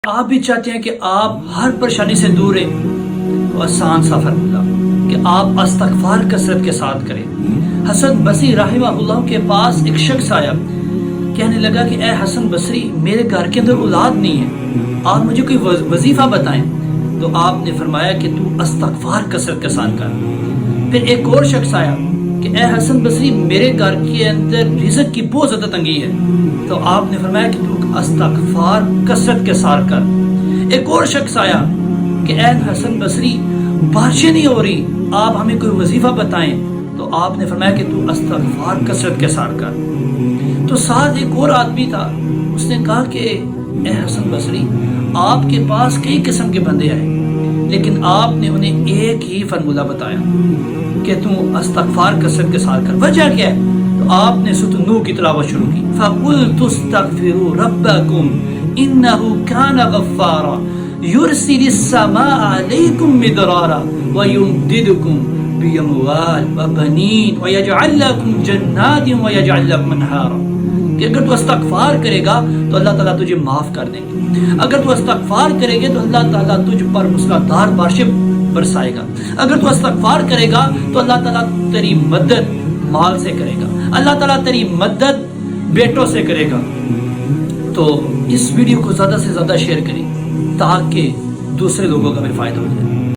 آپ بھی چاہتے ہیں کہ آپ ہر پریشانی سے دور رہیں تو آسان سا فارمولا کہ آپ استغفار کثرت کے ساتھ کریں۔ حسن بصری رحمہ اللہ کے پاس ایک شخص آیا، کہنے لگا کہ اے حسن بصری، میرے گھر کے اندر اولاد نہیں ہے، آپ مجھے کوئی وظیفہ بتائیں۔ تو آپ نے فرمایا کہ تو استغفار کثرت کے ساتھ کر۔ پھر ایک اور شخص آیا کہ اے حسن بصری، میرے گھر کے اندر رزق کی بہت زیادہ تنگی ہے، تو آپ نے فرمایا کہ تو استغفار کثرت کے ساتھ کر۔ ایک اور شخص آیا کہ اے حسن بصری، بارشیں نہیں ہو رہی، آپ ہمیں کوئی وظیفہ بتائیں، تو آپ نے فرمایا کہ تو استغفار کثرت کے ساتھ کر۔ تو ساتھ ایک اور آدمی تھا، اس نے کہا کہ اے حسن بصری، آپ کے پاس کئی قسم کے بندے آئے لیکن آپ نے انہیں ایک ہی فارمولا بتایا کہ تم استغفار کثرت کے ساتھ کر۔ وجہ کیا ہے؟ تو آپ نے سورۃ نوح کی تلاوت شروع کی، فَقُلْتُ اسْتَغْفِرُوا رَبَّكُمْ إِنَّهُ كَانَ غَفَّارًا يُرْسِلِ السَّمَاءَ عَلَيْكُمْ مِدْرَارًا وَيُمْدِدْكُمْ بِأَمْوَالٍ وَبَنِينَ وَيَجْعَلْ لَكُمْ جَنَّاتٍ وَيَجْعَلْ لَكُمْ أَنْهَارًا، کہ اگر تو استغفار کرے گا تو اللہ تعالیٰ تجھے معاف کر دیں گے، اگر تو استغفار کرے گا تو اللہ تعالیٰ تجھ پر موسلادھار بارشیں برسائے گا، اگر تو استغفار کرے گا تو اللہ تعالیٰ تیری مدد مال سے کرے گا، اللہ تعالیٰ تیری مدد بیٹوں سے کرے گا۔ تو اس ویڈیو کو زیادہ سے زیادہ شیئر کریں تاکہ دوسرے لوگوں کا بھی فائدہ ہو جائے۔